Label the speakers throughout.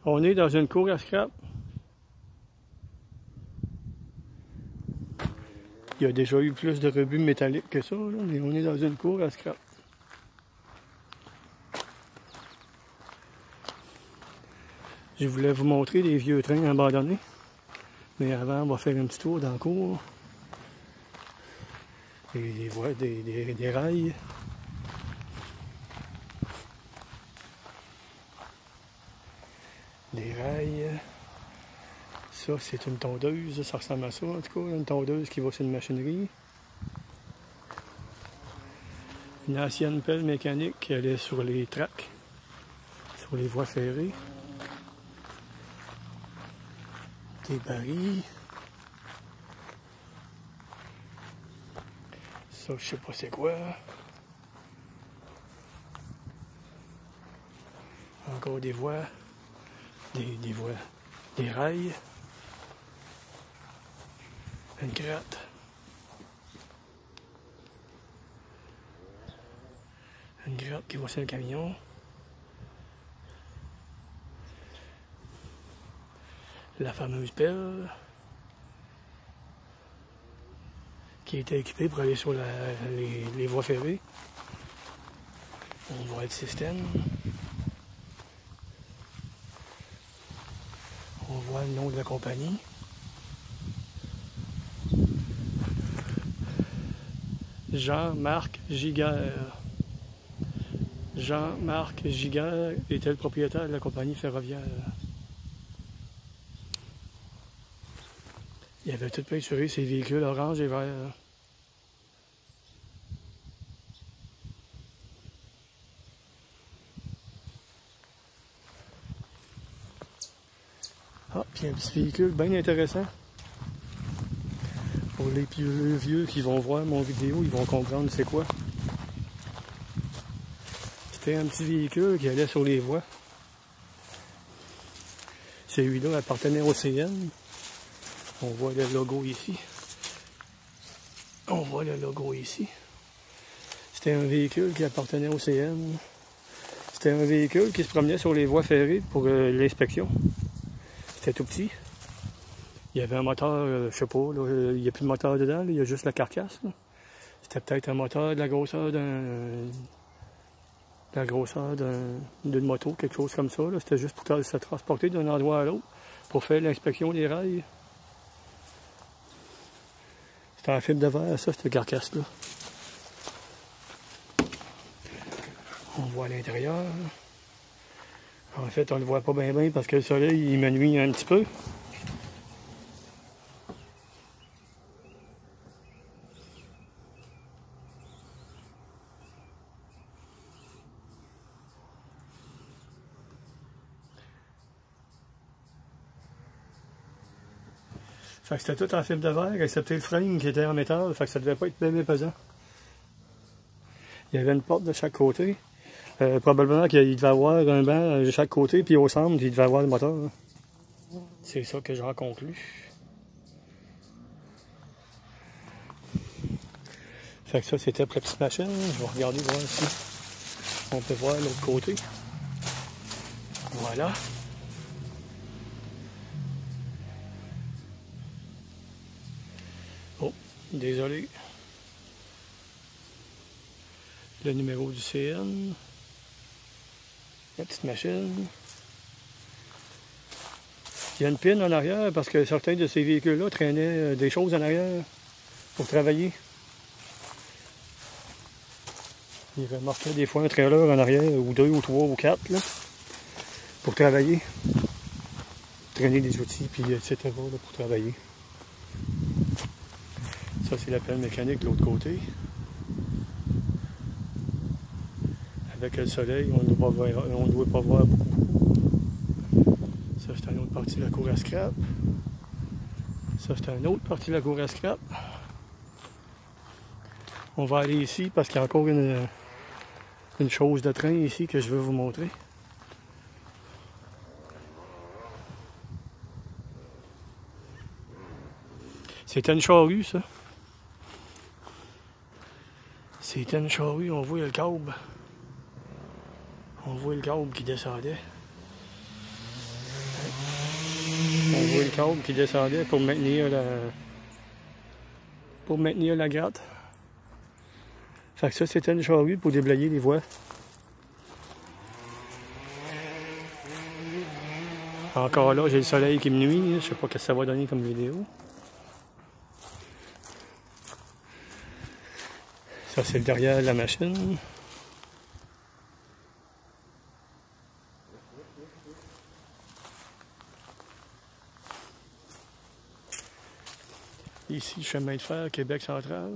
Speaker 1: On est dans une cour à scrap. Il y a déjà eu plus de rebuts métalliques que ça, là, mais on est dans une cour à scrap. Je voulais vous montrer les vieux trains abandonnés. Mais avant, on va faire un petit tour dans la cour. Et voilà, des rails. Des rails. Ça, c'est une tondeuse. Ça ressemble à ça, en tout cas. Une tondeuse qui va sur une machinerie. Une ancienne pelle mécanique. Elle est sur les tracks. Sur les voies ferrées. Des barils. Ça, je sais pas c'est quoi. Encore des voies. Des voies. Des rails. Une gratte. Une gratte qui va sur le camion. La fameuse pelle qui était équipée pour aller sur les voies ferrées. On voit le système. On voit le nom de la compagnie. Jean-Marc Giguère. Jean-Marc Giguère était le propriétaire de la compagnie ferroviaire. Il avait tout peinturé ses véhicules orange et vert. Ah, puis un petit véhicule bien intéressant. Pour les plus vieux qui vont voir mon vidéo, ils vont comprendre c'est quoi. C'était un petit véhicule qui allait sur les voies. Celui-là appartenait au CN. On voit le logo ici. On voit le logo ici. C'était un véhicule qui appartenait au CN. C'était un véhicule qui se promenait sur les voies ferrées pour l'inspection. C'était tout petit. Il y avait un moteur, je sais pas, là, il n'y a plus de moteur dedans, là, il y a juste la carcasse. C'était peut-être un moteur de la grosseur d'une moto, quelque chose comme ça. C'était juste pour se transporter d'un endroit à l'autre pour faire l'inspection des rails. C'était en fibre de verre, ça, cette carcasse-là. On voit l'intérieur. En fait, on ne le voit pas bien parce que le soleil, il me nuit un petit peu. Fait que c'était tout en fibre de verre, excepté le frame qui était en métal, fait que ça devait pas être bien pesant. Il y avait une porte de chaque côté. Probablement qu'il devait avoir un banc de chaque côté, puis au centre, il devait avoir le moteur. C'est ça que j'en conclus. Fait que ça, c'était pour la petite machine. Je vais regarder voir si on peut voir l'autre côté. Voilà. Oh, désolé. Le numéro du CN. La petite machine. Il y a une pine en arrière parce que certains de ces véhicules-là traînaient des choses en arrière pour travailler. Il remorquait des fois un trailer en arrière, ou 2, ou 3, ou 4, là, pour travailler. Traîner des outils, puis etc. là, pour travailler. Ça, c'est la pelle mécanique de l'autre côté. Avec le soleil, on ne doit pas voir beaucoup. Ça, c'est une autre partie de la cour à scrap. Ça, c'est une autre partie de la cour à scrap. On va aller ici parce qu'il y a encore une chose de train ici que je veux vous montrer. C'était une charrue, ça. C'était une charrue, on voit le câble. On voit le câble qui descendait. On voit le câble qui descendait pour maintenir la gratte. Fait que ça, c'était une charrue pour déblayer les voies. Encore là, j'ai le soleil qui me nuit. Je sais pas ce que ça va donner comme vidéo. Ça, c'est le derrière de la machine. Ici, chemin de fer, Québec central.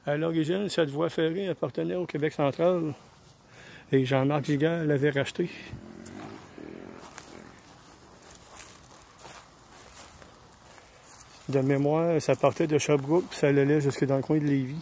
Speaker 1: À l'origine, cette voie ferrée appartenait au Québec central. Et Jean-Marc Giguère l'avait racheté. De mémoire, ça partait de Sherbrooke, puis ça allait jusque dans le coin de Lévis.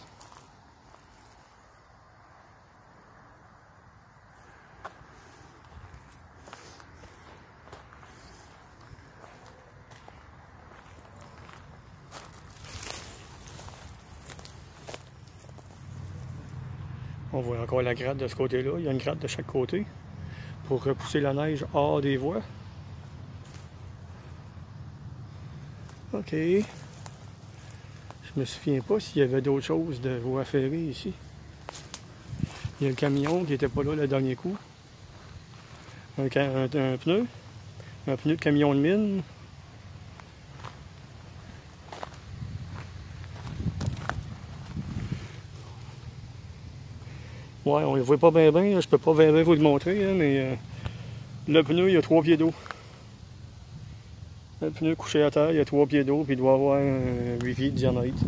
Speaker 1: On voit encore la gratte de ce côté-là. Il y a une gratte de chaque côté pour repousser la neige hors des voies. OK. Je me souviens pas s'il y avait d'autres choses de voies ferrées ici. Il y a le camion qui n'était pas là le dernier coup. Un pneu. Un pneu de camion de mine. Ouais, on ne le voit pas bien, je peux pas bien vous le montrer, hein, mais le pneu, il y a 3 pieds d'eau. Le pneu couché à terre, il y a 3 pieds d'eau, puis il doit avoir 8 pieds de diamètre.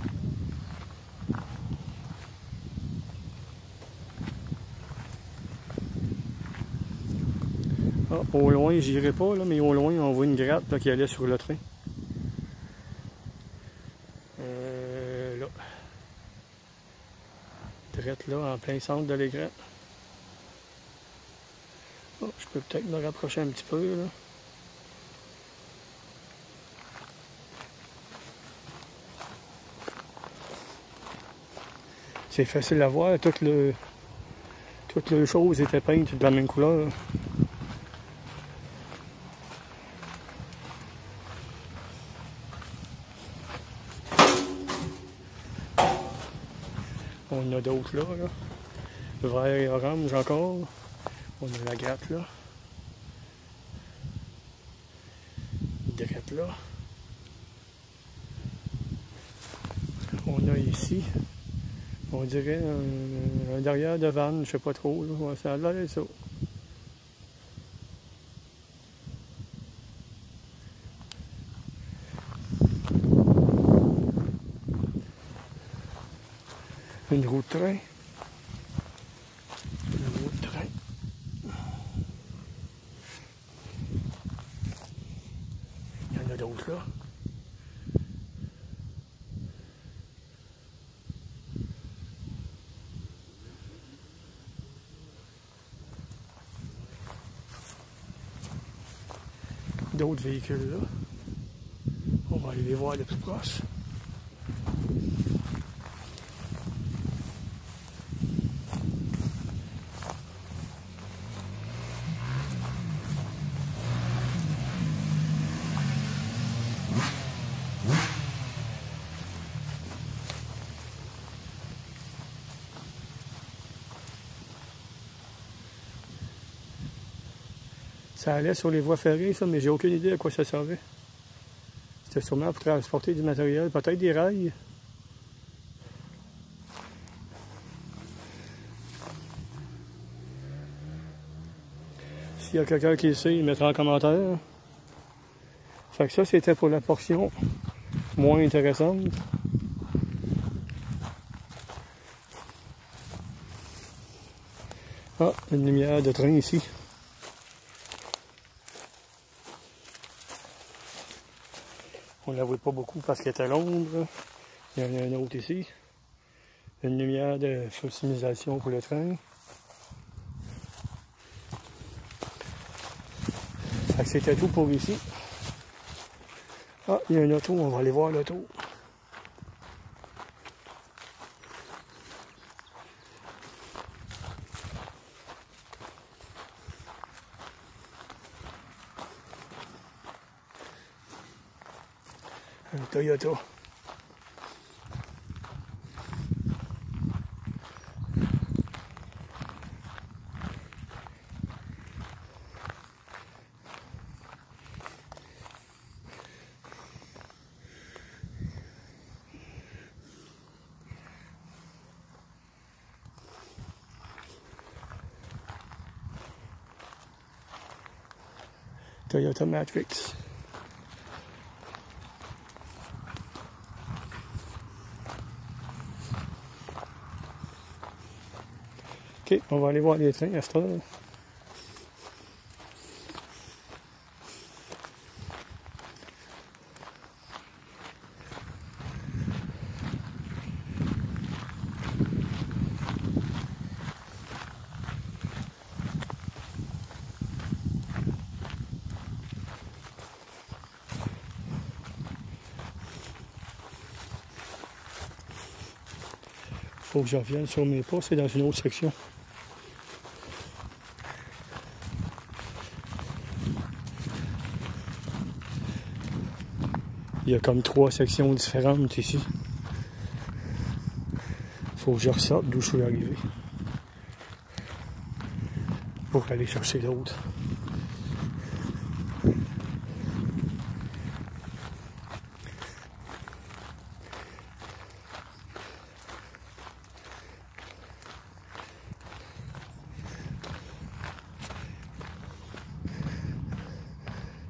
Speaker 1: Ah, au loin, j'irai pas, là, mais au loin, on voit une gratte là, qui allait sur le train. Là. Drette là, en plein centre de l'écran. Oh, je peux peut-être me rapprocher un petit peu, là. C'est facile à voir, toutes les choses étaient peintes de la même couleur. On en a d'autres là, vert et orange encore. On a la gratte là. Drette là. On a ici, on dirait un derrière de vanne, je sais pas trop, là. Ouais, ça a l'air de ça. Une roue de train. Une roue de train. Il y en a d'autres là. D'autres véhicules là. On va aller les voir de plus proche. Ça allait sur les voies ferrées, ça, mais j'ai aucune idée à quoi ça servait. C'était sûrement pour transporter du matériel, peut-être des rails. S'il y a quelqu'un qui le sait, il mettra en commentaire. Fait que ça, c'était pour la portion moins intéressante. Ah, une lumière de train ici. On ne la voit pas beaucoup parce qu'elle est à l'ombre. Il y en a un autre ici. Une lumière de signalisation pour le train. Fait que c'était tout pour ici. Ah, il y a un auto, on va aller voir l'auto. Un Toyota. Toyota Matrix. OK, on va aller voir les trains à cette heure. Faut que je revienne sur mes pas, c'est dans une autre section. Il y a comme 3 sections différentes ici. Faut que je ressorte d'où je suis arrivé. Pour aller chercher l'autre.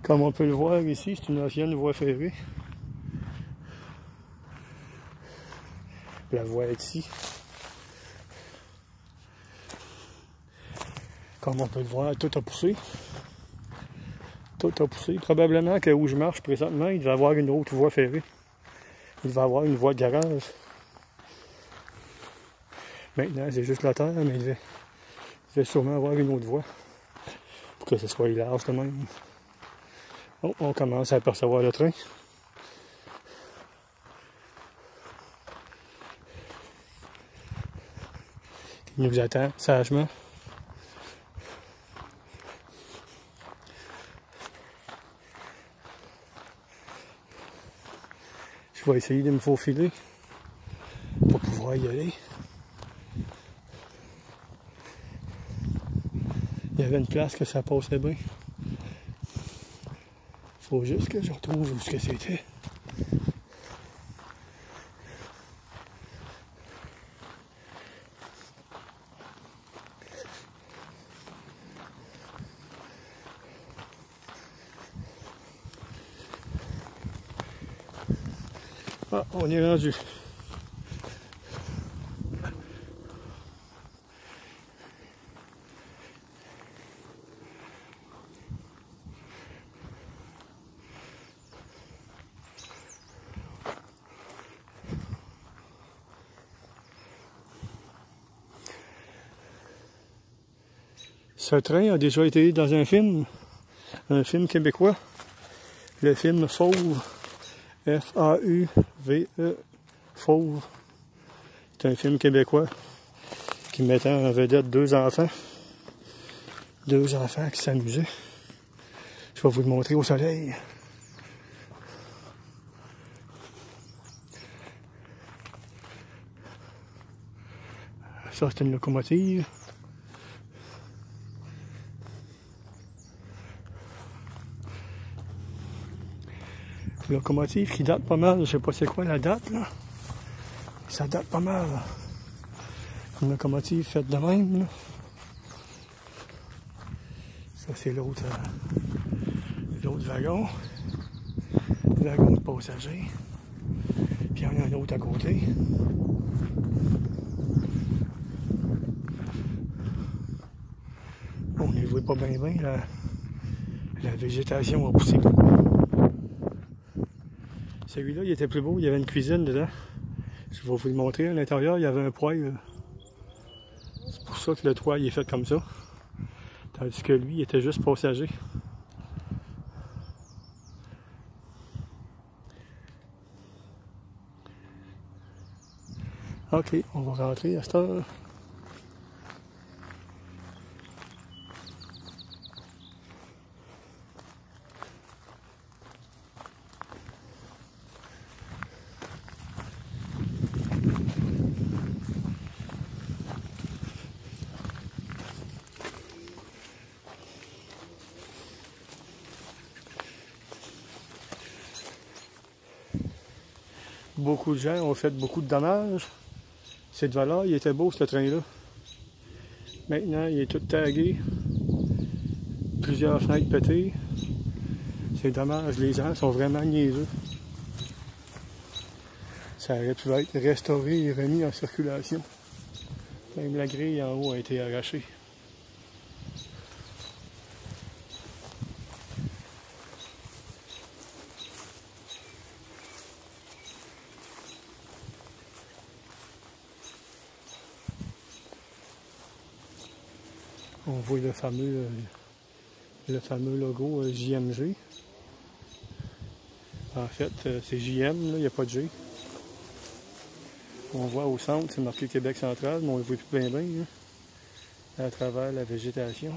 Speaker 1: Comme on peut le voir ici, c'est une ancienne voie ferrée. La voie est ici. Comme on peut le voir, tout a poussé. Tout a poussé. Probablement que où je marche présentement, il devait y avoir une autre voie ferrée. Il devait y avoir une voie de garage. Maintenant, c'est juste la terre, mais il devait sûrement avoir une autre voie. Pour que ce soit large de même. Oh, on commence à apercevoir le train. Il nous attend sagement. Je vais essayer de me faufiler pour pouvoir y aller. Il y avait une place que ça passait bien. Faut juste que je retrouve où ce que c'était. Ah, on est rendu. Ce train a déjà été dans un film québécois, le film Fauve, F-A-U-V-E, Fauve. C'est un film québécois qui mettait en vedette deux enfants qui s'amusaient. Je vais vous le montrer au soleil. Ça, c'est une locomotive. Une locomotive qui date pas mal. Je sais pas c'est quoi la date, là. Ça date pas mal. Une locomotive faite de même, là. Ça, c'est l'autre wagon. Wagon de passagers. Puis il y en a un autre à côté. On ne les voit pas bien, la végétation a poussé. Celui-là, il était plus beau, il y avait une cuisine dedans. Je vais vous le montrer, à l'intérieur, il y avait un poêle. C'est pour ça que le toit il est fait comme ça. Tandis que lui, il était juste passager. OK, on va rentrer à cette heure. Beaucoup de gens ont fait beaucoup de dommages. Cette valeur, il était beau ce train-là. Maintenant, il est tout tagué. Plusieurs fenêtres pétées. C'est dommage, les gens sont vraiment niaiseux. Ça aurait pu être restauré et remis en circulation. Même la grille en haut a été arrachée. On voit le fameux logo JMG. En fait, c'est JM, il n'y a pas de G. On voit au centre, c'est marqué Québec central, mais on ne le voit plus bien bien, hein, à travers la végétation.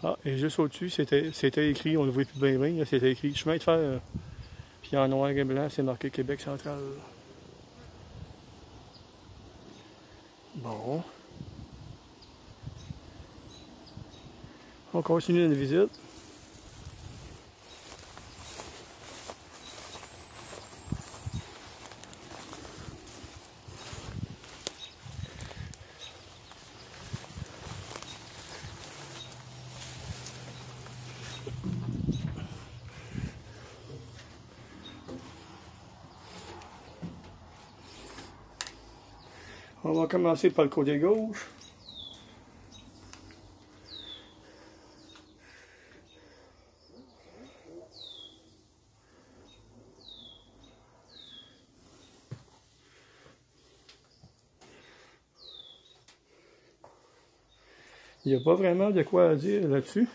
Speaker 1: Ah, et juste au-dessus, c'était écrit, on ne le voit plus bien bien, c'était écrit chemin de fer. Puis en noir et blanc, c'est marqué Québec central. Bon. On continue notre visite. On va commencer par le côté gauche. Il n'y a pas vraiment de quoi à dire là-dessus.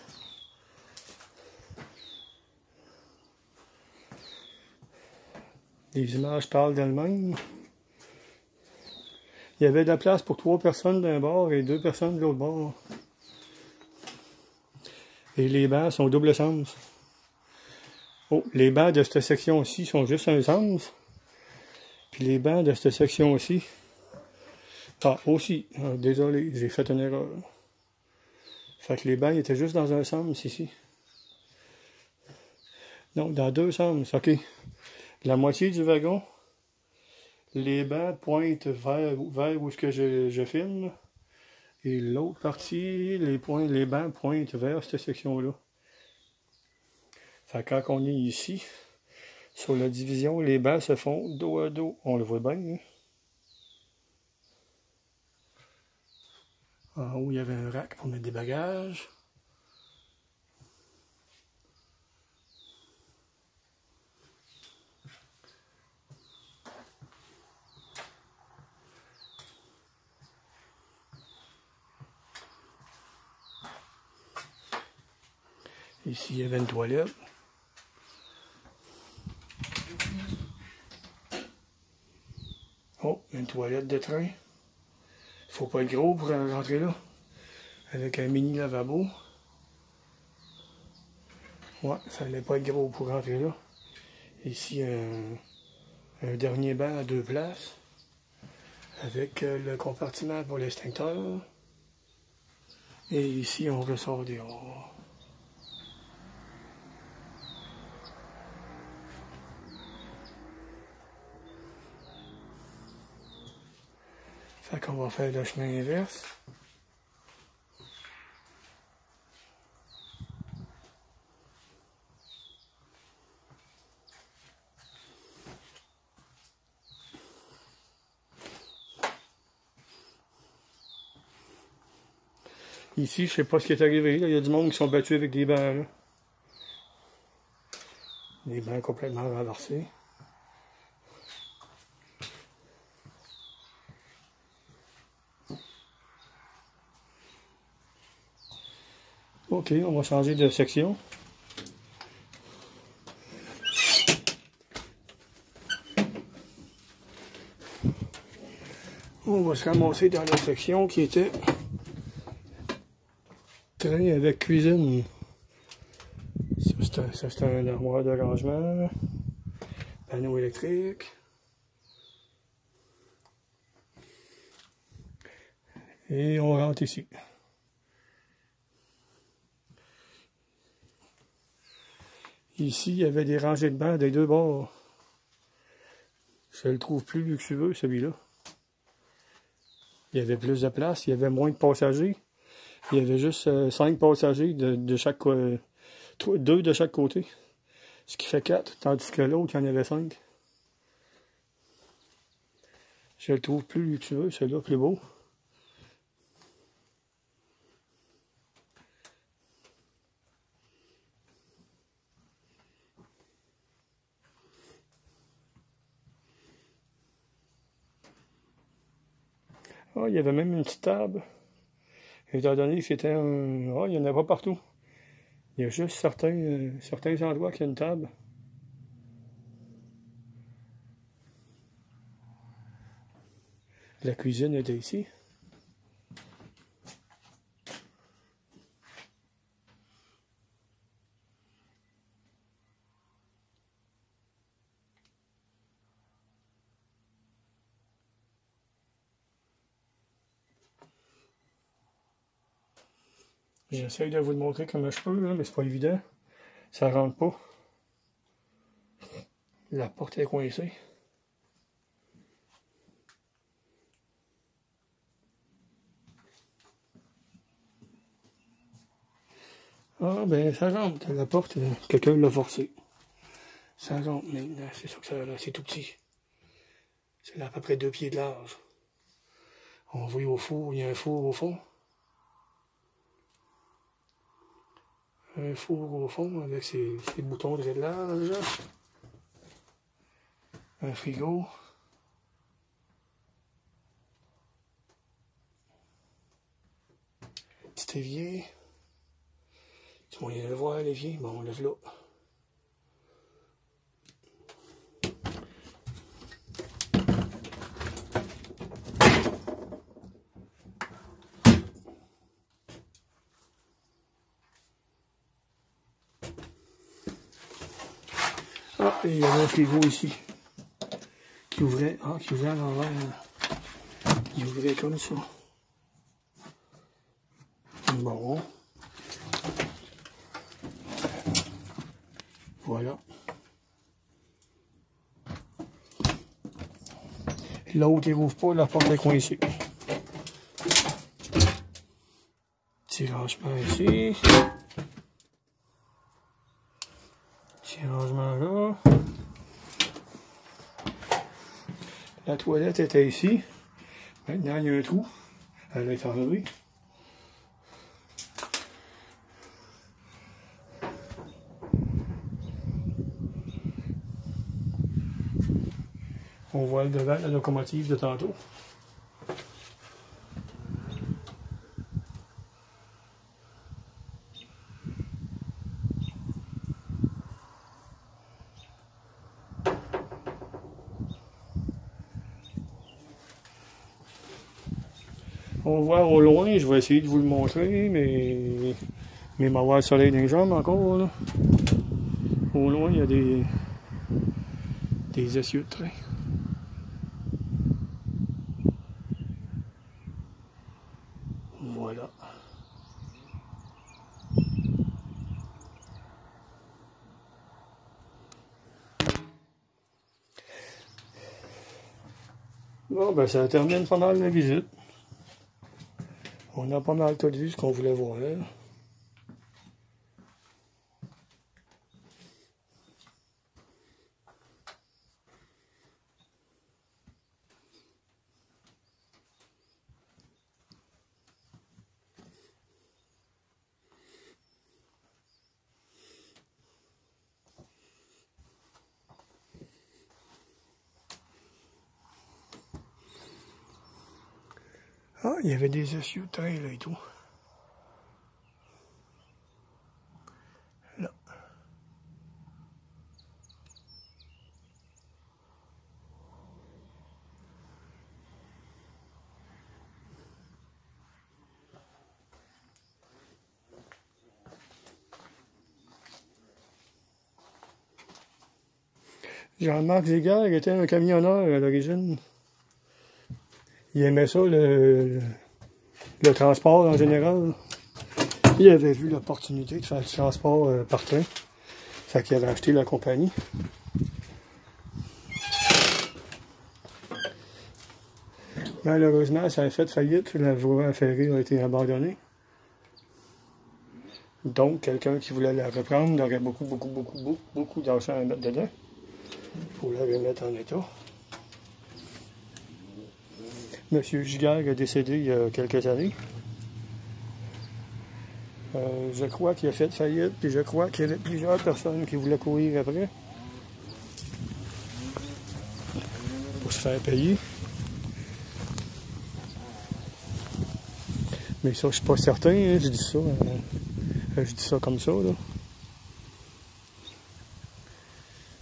Speaker 1: Les images parlent d'elles-mêmes. Il y avait de la place pour 3 personnes d'un bord et 2 personnes de l'autre bord. Et les bancs sont double sens. Oh, les bancs de cette section-ci sont juste un sens. Puis les bancs de cette section-ci. Ah, aussi. Ah, désolé, j'ai fait une erreur. Fait que les bancs étaient juste dans un sens ici. Non, dans 2 sens, ok. La moitié du wagon, les bancs pointent vers où ce que je filme. Et l'autre partie, les bancs pointent vers cette section-là. Fait que quand on est ici, sur la division, les bancs se font dos à dos. On le voit bien, hein? En haut, il y avait un rack pour mettre des bagages. Ici, il y avait une toilette. Oh, une toilette de train. Faut pas être gros pour rentrer là. Avec un mini lavabo. Ouais, ça allait pas être gros pour rentrer là. Ici, un dernier banc à 2 places. Avec le compartiment pour l'extincteur. Et ici, on ressort dehors. Fait qu'on va faire le chemin inverse. Ici, je sais pas ce qui est arrivé. Là. Il y a du monde qui sont battus avec des bancs. Là. Des bancs complètement renversés. Ok, on va changer de section. On va se ramasser dans la section qui était train avec cuisine. Ça, c'est un armoire de rangement. Panneau électrique. Et on rentre ici. Ici, il y avait des rangées de bancs des deux bords. Je le trouve plus luxueux, celui-là. Il y avait plus de place, il y avait moins de passagers. Il y avait juste 5 passagers de chaque 2 de chaque côté. Ce qui fait 4, tandis que l'autre, il y en avait 5. Je le trouve plus luxueux, celui-là, plus beau. Ah, il y avait même une petite table. Étant donné que c'était un... Ah, il n'y en a pas partout. Il y a juste certains endroits qu'il y a une table. La cuisine était ici. J'essaye de vous le montrer comme je peux, là, mais c'est pas évident. Ça rentre pas. La porte est coincée. Ah, ben, ça rentre. La porte, quelqu'un l'a forcée. Ça rentre, mais c'est ça que ça là, c'est tout petit. C'est à peu près 2 pieds de large. On voit au four, il y a un four au fond. Un four au fond avec ses boutons de réglage. Un frigo. Petit évier. Tu moyen de le voir, l'évier. Bon, on lève là. Ah, et il y avait un frigo ici. Qui ouvrait à l'envers. Il ouvrait comme ça. Bon. Voilà. L'autre, il rouvre pas, la porte est coincée. Petit rangement ici. Petit rangement là. La toilette était ici. Maintenant, il y a un trou. Elle va être enlevée. On voit le devant de la locomotive de tantôt. On voit au loin, je vais essayer de vous le montrer, mais m'avoir le soleil dans les jambes encore, là. Au loin, il y a des essieux de train. Voilà. Bon, ben ça termine pas mal la visite. On a pas mal tout vu ce qu'on voulait voir. Ah, il y avait des essieux de train là et tout. Là. Jean-Marc Zéguer était un camionneur à l'origine. Il aimait ça, le transport en général. Il avait vu l'opportunité de faire du transport par train. Fait qu'il a racheté la compagnie. Malheureusement, ça a fait faillite. La voie ferrée a été abandonnée. Donc, quelqu'un qui voulait la reprendre aurait beaucoup d'argent à mettre dedans pour la remettre en état. Monsieur Giguère est décédé il y a quelques années. Je crois qu'il a fait faillite, puis je crois qu'il y avait plusieurs personnes qui voulaient courir après pour se faire payer. Mais ça, je suis pas certain, hein, je dis ça comme ça, là.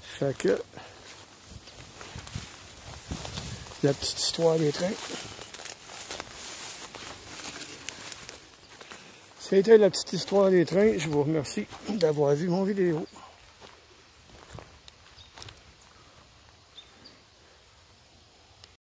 Speaker 1: Fait que la petite histoire des trains. C'était la petite histoire des trains. Je vous remercie d'avoir vu mon vidéo.